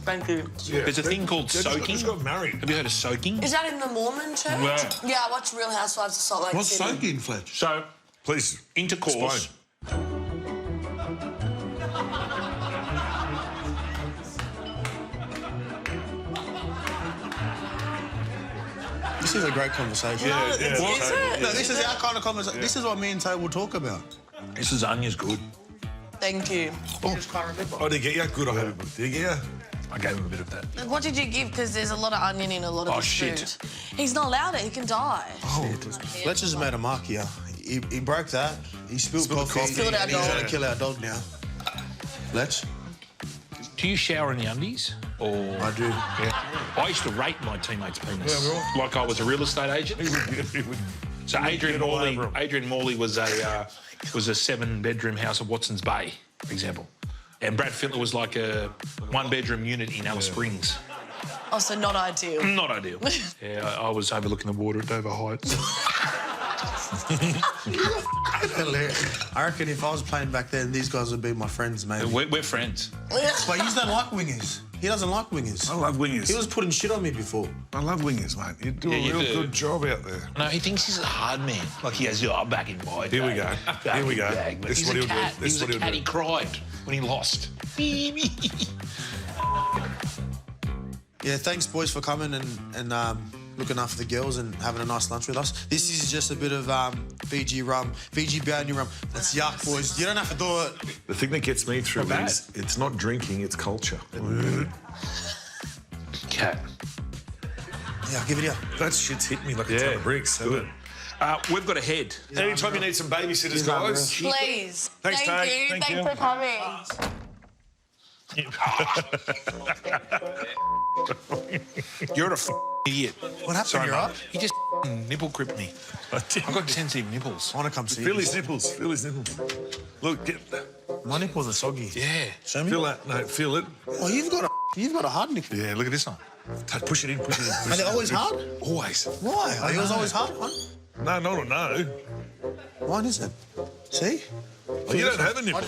Thank you. There's a thing called soaking. Just got married. Have you heard of soaking? Is that in the Mormon church? Yeah. Yeah, I watch Real Housewives of Salt Lake What's City. soaking, Fletch? So, Please. intercourse. This is a great conversation. No, is it? No, this is our kind of conversation. This is what me and Tay will talk about. This lasagna's good. Thank you. Oh, did he get you? Good, I hope. Did he get you? I gave him a bit of that. What did you give? Because there's a lot of onion in a lot of Oh, this shit. food. He's not allowed it. He can die. Fletch has made a mark here. He broke that. He spilled coffee. Spilled our and he's dog. going to kill our dog now. Fletch? Do you shower in the undies? Or I do. Yeah. I used to rate my teammates' penis like I was a real estate agent. So Adrian Morley was a 7-bedroom house at Watson's Bay, for example, and Brad Fittler was like a 1-bedroom unit in Alice Springs. Oh, so not ideal. Not ideal. Yeah, I was overlooking the water at Dover Heights. I reckon if I was playing back then, these guys would be my friends, maybe. We're friends. But you don't like wingers. He doesn't like wingers. I love wingers. He was putting shit on me before. I love wingers, mate. You do Yeah, a you real do. good job out there. No, he thinks he's a hard man. Like he goes, I'm back in my day. Here we go. Back Here we in go. bag." But This is he's what a he'll do. cat. This He is was what a he'll cat. do. He cried when he lost. Yeah, thanks, boys, for coming and looking after the girls and having a nice lunch with us. This is just a bit of Fiji rum, Fiji brownie rum. That's yuck, boys. You don't have to do it. The thing that gets me through Not is it's not drinking, it's culture. Cat. Yeah, I'll give it here. That shit's hit me like a ton of bricks. Good. We've got a head. Anytime you need some babysitters, guys. Please. Thanks, Thank Tay. you. Thank Thanks you. for coming. You're a idiot. What happened? Sorry, You're mate. up? He just nipple gripped me. I've got sensitive nipples. I want to come see Feel you. his nipples. Feel his nipples. Look, get My nipples are soggy. Yeah. Show me. feel that. No, feel it. Oh, you've got a hard nipple. Yeah, look at this one. Push it in. Push it in. Are they always hard? Always. Why? Are yours always hard? Huh? No, no. Mine isn't. See? Oh, you don't have a nipple.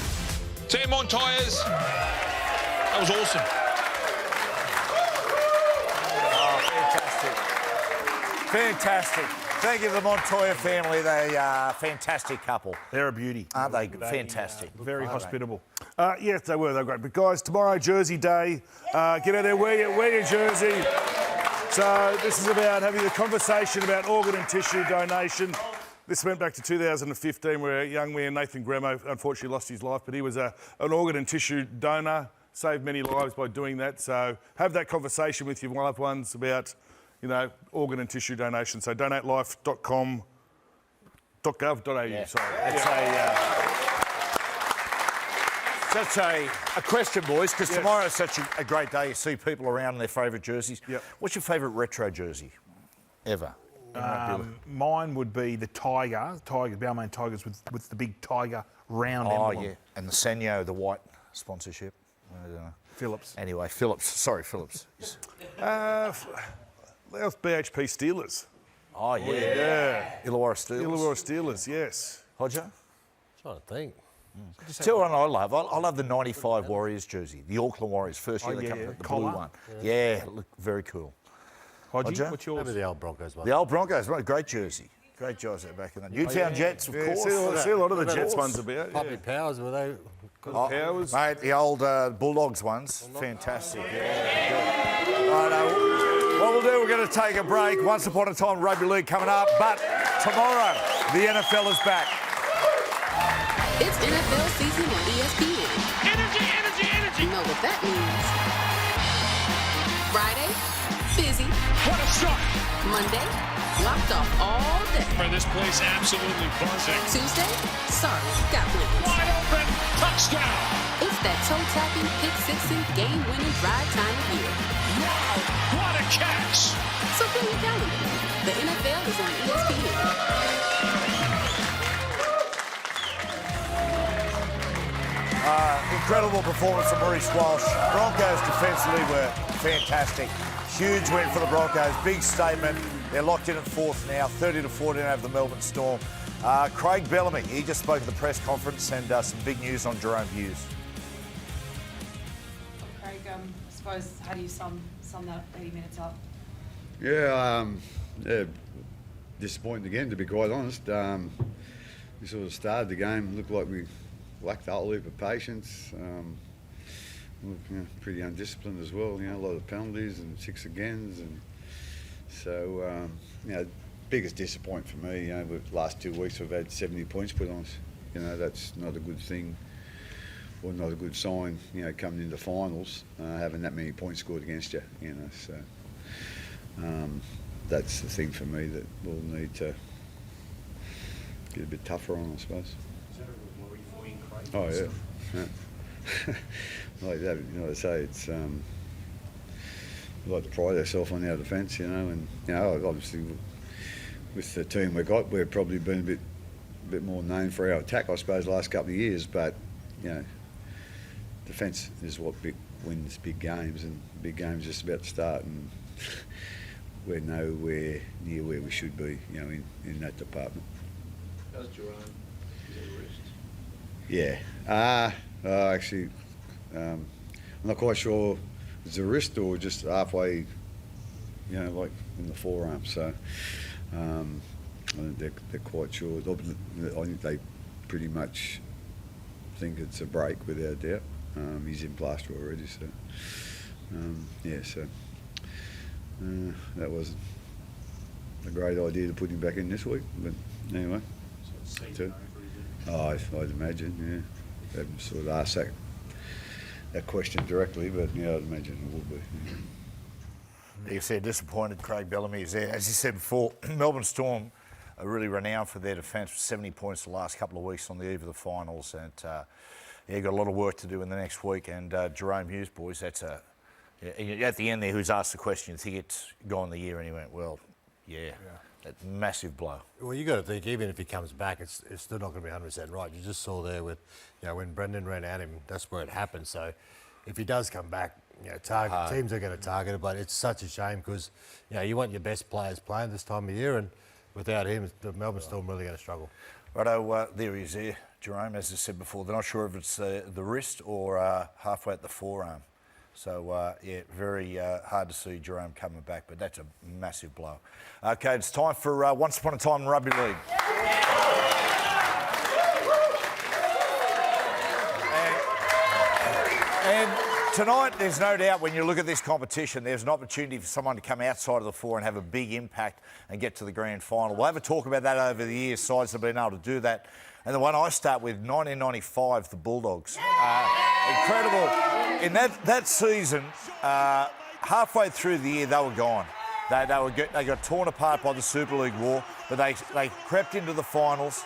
Team Montoyas. That was awesome. Oh, fantastic. Fantastic. Thank you to the Montoya family. They are a fantastic couple. They're a beauty. Aren't they? Fantastic. Very hospitable. Yes, they were great. But guys, tomorrow, Jersey Day. Get out there, wear your jersey. So this is about having a conversation about organ and tissue donation. This went back to 2015 where a young man, Nathan Gremo, unfortunately lost his life, but he was an organ and tissue donor, saved many lives by doing that. So have that conversation with your loved ones about, organ and tissue donation. So donatelife.com.gov.au. Yeah. Sorry. That's a question, boys, because tomorrow's such a great day. You see people around in their favourite jerseys. Yep. What's your favourite retro jersey ever? Mine would be the Balmain Tigers with the big tiger round emblem. Oh, yeah. And the Sanyo, the white sponsorship. I don't know. Phillips. Anyway, Phillips. Sorry, Phillips. That was BHP Steelers. Oh, yeah. Illawarra Steelers. Illawarra Steelers, yes. Hodger? I'm trying to think. Tell you what I love. I love the 95 Warriors jersey, the Auckland Warriors, first year they come out, the blue one. Yeah, look very cool. Hodgie, what's yours? Maybe the old Broncos one. The old Broncos, what a great jersey. Great jersey back in the Newtown Jets, of course. See a lot of the Jets ones about. Puppy Powers, were they? Powers. Mate, the old Bulldogs ones, fantastic. Yeah, right, what we'll do, we're going to take a break. Once upon a time, Rugby League coming up, but tomorrow, the NFL is back. It's NFL season on ESPN. Energy, energy, energy. You know what that means. Friday, busy. What a shot. Monday, locked off all day. For this place absolutely buzzing. Tuesday, sorry, got plans. Wide open, touchdown. It's that toe-tapping, pick-sixing, game-winning drive time of year. Wow, what a catch. So fill your calendar. The NFL is on ESPN. Incredible performance from Reece Walsh. Broncos defensively were fantastic. Huge win for the Broncos. Big statement. They're locked in at fourth now, 30-14 over the Melbourne Storm. Craig Bellamy, he just spoke at the press conference and some big news on Jerome Hughes. Craig, I suppose, how do you sum that 80 minutes up? Yeah, disappointing again, to be quite honest. We sort of started the game, looked like we lacked a whole heap of patience. Pretty undisciplined as well. A lot of penalties and 6 agains, and so biggest disappointment for me. The last 2 weeks we've had 70 points put on us. That's not a good thing, or not a good sign. Coming into finals, having that many points scored against you. So that's the thing for me that we'll need to get a bit tougher on, I suppose. Oh yeah. Like that, I say it's we like to pride ourselves on our defence, and obviously with the team we got, we've probably been a bit more known for our attack, I suppose, the last couple of years. But defence is what wins big games, and big games just about to start, and we're nowhere near where we should be, in that department. How's Jerome? Yeah. Actually, I'm not quite sure it's a wrist or just halfway, like in the forearm. So I think they're quite sure. I think they pretty much think it's a break without doubt. He's in plaster already. So that wasn't a great idea to put him back in this week. But anyway. I'd imagine, yeah. They haven't sort of asked that question directly, but I'd imagine it would be. Yeah. You said disappointed Craig Bellamy is there. As you said before, Melbourne Storm are really renowned for their defence, 70 points the last couple of weeks on the eve of the finals, and got a lot of work to do in the next week. And Jerome Hughes, boys, that's at the end there, who's asked the question, you think it's gone the year? And he went, well, yeah. That massive blow. Well, you got to think, even if he comes back, it's still not going to be 100% right. You just saw there with, when Brendan ran at him, that's where it happened. So if he does come back, teams are going to target it, but it's such a shame because, you want your best players playing this time of year, and without him, the Melbourne Storm really going to struggle. Righto, there he is there, Jerome, as I said before. They're not sure if it's the wrist or halfway at the forearm. So, yeah, very hard to see Jerome coming back, but that's a massive blow. Okay, it's time for Once Upon a Time in Rugby League. And tonight, there's no doubt when you look at this competition, there's an opportunity for someone to come outside of the four and have a big impact and get to the grand final. We'll have a talk about that over the years. Sides have been able to do that. And the one I start with, 1995, the Bulldogs. Incredible. In that season, halfway through the year, they were gone. They got torn apart by the Super League war, but they crept into the finals.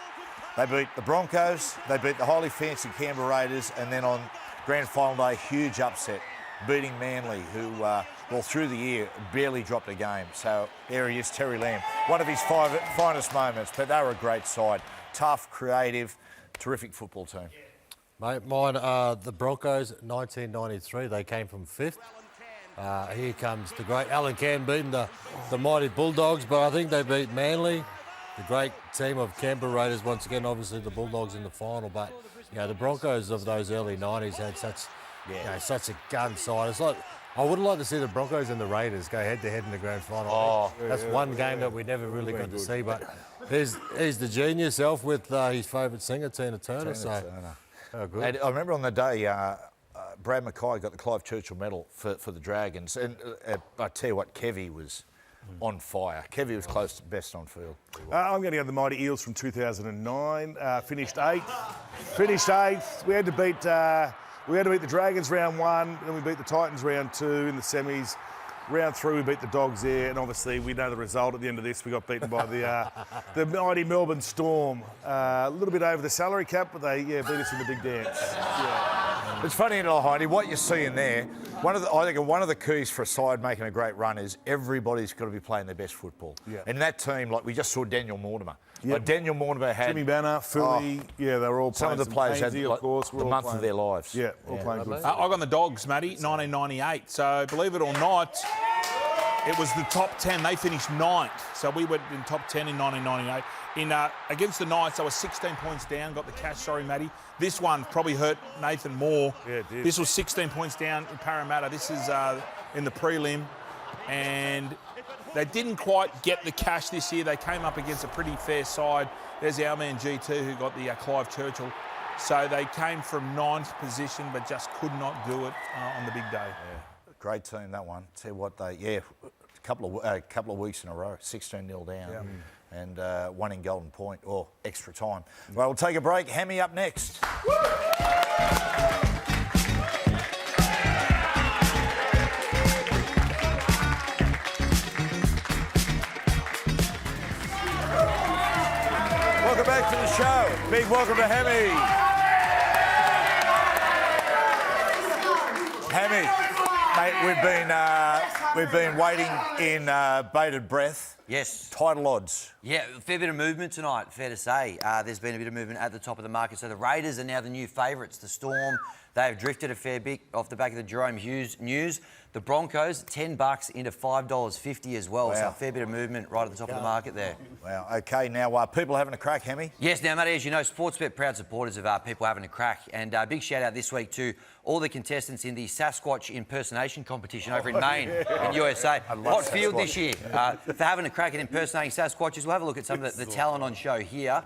They beat the Broncos, they beat the highly fancy Canberra Raiders, and then on grand final day, huge upset, beating Manly, who, well, through the year, barely dropped a game. So there he is, Terry Lamb. One of his finest moments, but they were a great side. Tough, creative, terrific football team. Mate, mine are the Broncos, 1993. They came from 5th. Here comes the great Alan Cann beating the mighty Bulldogs, but I think they beat Manly, the great team of Canberra Raiders. Once again, obviously the Bulldogs in the final, but you know, the Broncos of those early 90s had such a gun side. It's like, I would like to see the Broncos and the Raiders go head-to-head in the grand final. Oh, that's one game that we never really got to see, but he's the genius elf with his favourite singer, Tina Turner. Oh, good. And I remember on the day, Brad Mackay got the Clive Churchill medal for the Dragons, and I tell you what, Kevy was on fire. Kevy was close to best on field. I'm going to go to the mighty Eels from 2009. Finished 8th. We had to beat the Dragons round 1, then we beat the Titans round 2 in the semis. Round 3 we beat the Dogs there, and obviously we know the result at the end of this. We got beaten by the mighty Melbourne Storm. A little bit over the salary cap, but they beat us in the big dance. Yeah. It's funny, Heidi, what you're seeing there. I think one of the keys for a side making a great run is everybody's got to be playing their best football. Yeah. And that team, like we just saw Daniel Mortimer. Yep. Like Daniel Mortimer had Jimmy Banner, Philly, they were all playing. Some of the players had of course, the month of their lives. Yeah, all playing good. I got the Dogs, Matty, 1998. So believe it or not, it was the top 10. They finished 9th. So we went in top 10 in 1998. Against the Knights, I was 16 points down. Got the cash, sorry, Matty. This one probably hurt Nathan more. Yeah, it did. This was 16 points down in Parramatta. This is in the prelim. And they didn't quite get the cash this year. They came up against a pretty fair side. There's our man G2 who got the Clive Churchill. So they came from 9th position but just could not do it on the big day. Yeah. Great team, that one. Tell you what, a couple of weeks in a row, 16-0 down. Yeah. And one in Golden Point, or extra time. Well, we'll take a break. Hammy up next. Welcome back to the show. Big welcome to Hammy. Hammy, mate, we've been waiting in bated breath. Yes. Title odds. Yeah, a fair bit of movement tonight, fair to say. There's been a bit of movement at the top of the market. So the Raiders are now the new favourites. The Storm, they have drifted a fair bit off the back of the Jerome Hughes news. The Broncos, $10 into $5.50 as well. Wow. So a fair bit of movement right at the top of the market there. Wow, OK. Now, people having a crack, Hemmy? Yes, now, Matty, as you know, Sportsbet proud supporters of people having a crack. And big shout-out this week to all the contestants in the Sasquatch impersonation competition over in Maine, in USA. Hot field this year for having a crack at impersonating Sasquatches. We'll have a look at some of the talent on show here.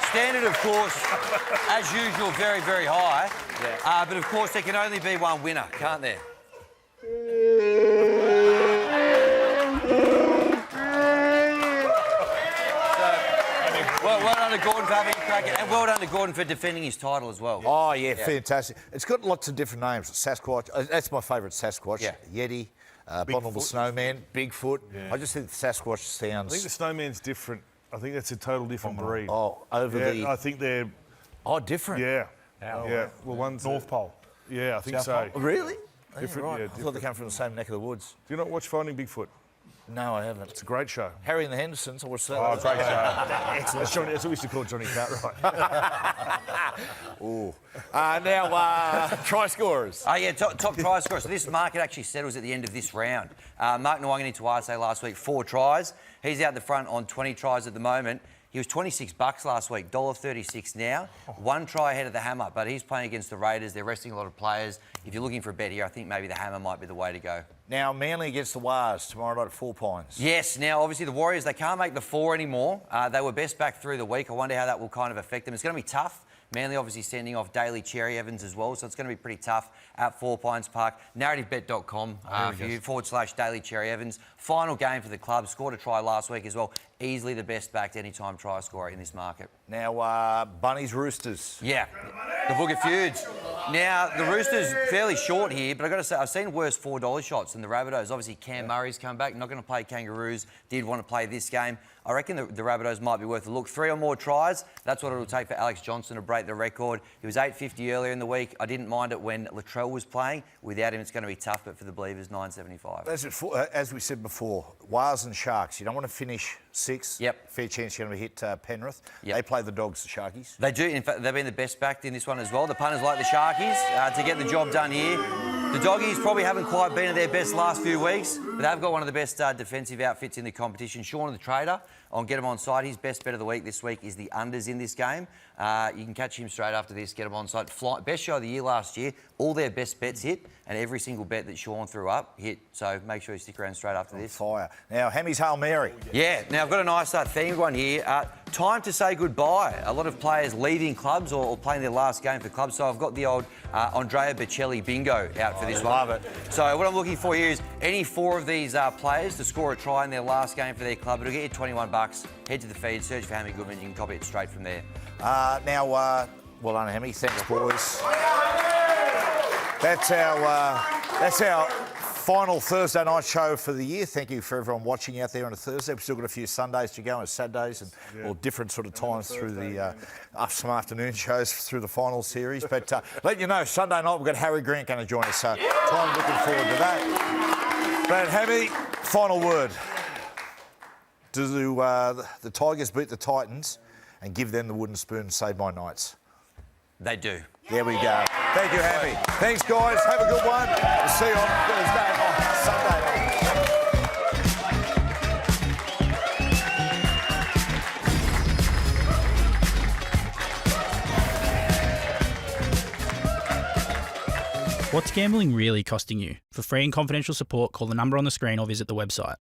Standard, of course, as usual, very, very high. Yeah. But, of course, there can only be one winner, can't there? Well done to Gordon for having a crack, and well done to Gordon for defending his title as well. Oh, yeah, fantastic. It's got lots of different names. Sasquatch, that's my favourite Sasquatch. Yeah. Yeti, Abominable Snowman, Bigfoot. Yeah. I just think the Sasquatch sounds... I think the Snowman's different. I think that's a total different breed. Oh, I think they're... Oh, different? Yeah. Yeah. Well, one's... North Pole. Yeah, I think South so. Pole. Really? Different, right. yeah, I thought they come from the same neck of the woods. Do you not watch Finding Bigfoot? No, I haven't. It's a great show. Harry and the Hendersons, I watched that. Oh, great show. Excellent. That's what we used to call Johnny Cartwright. Ooh. Now, try scorers. Yeah, top try scorers. So this market actually settles at the end of this round. Mark Nwangani-Tuase last week, 4 tries. He's out the front on 20 tries at the moment. He was $26 last week, $1.36 now. 1 try ahead of the Hammer, but he's playing against the Raiders. They're resting a lot of players. If you're looking for a bet here, I think maybe the Hammer might be the way to go. Now, Manly against the Wars tomorrow night at 4 Pines. Yes, now obviously the Warriors, they can't make the 4 anymore. They were best back through the week. I wonder how that will kind of affect them. It's going to be tough. Manly obviously sending off Daly Cherry Evans as well, so it's going to be pretty tough at 4 Pines Park. NarrativeBet.com for you, /Daly Cherry Evans. Final game for the club. Scored a try last week as well. Easily the best backed anytime try scorer in this market. Now, Bunnies Roosters. Yeah, the book of feuds. Now, the Roosters fairly short here, but I've got to say, I've seen worse $4 shots than the Rabbitohs. Obviously, Cam Murray's come back, not going to play Kangaroos, did want to play this game. I reckon the Rabbitohs might be worth a look. 3 or more tries, that's what it'll take for Alex Johnson to break the record. He was $8.50 earlier in the week. I didn't mind it when Latrell was playing. Without him, it's going to be tough, but for the Believers, $9.75. As we said before, Wars and Sharks, you don't want to finish 6. Yep. Fair chance you're going to hit Penrith. Yep. They play the Dogs, the Sharkies. They do. In fact, they've been the best backed in this one as well. The punters like the Sharkies to get the job done here. The Doggies probably haven't quite been at their best last few weeks, but they've got one of the best defensive outfits in the competition. Sean the Trader on Get Him On Side. His best bet of the week this week is the unders in this game. You can catch him straight after this. Get Him On Side. Best show of the year last year. All their best bets hit, and every single bet that Sean threw up hit. So make sure you stick around straight after this. Fire. Now, Hemi's Hail Mary. Yeah. Now, I've got a nice themed one here. Time to say goodbye. A lot of players leaving clubs or playing their last game for clubs. So I've got the old Andrea Bocelli bingo out for this one. Love it. So what I'm looking for here is any 4 of these players to score a try in their last game for their club. It'll get you $21. Head to the feed, search for Hammy Goodman. You can copy it straight from there. Now, well done, Hemi. Thanks, boys. That's our final Thursday night show for the year. Thank you for everyone watching out there on a Thursday. We've still got a few Sundays to go and Saturdays and all different sort of times through the some afternoon shows through the final series. But let you know, Sunday night we've got Harry Grant going to join us. So I'm looking forward to that. But Hammy, final word. Do the Tigers beat the Titans and give them the wooden spoon and save my Knights? They do. There we go. Thank you, Hammy. Thanks, guys. Have a good one. We'll see you on Thursday night, Sunday night. What's gambling really costing you? For free and confidential support, call the number on the screen or visit the website.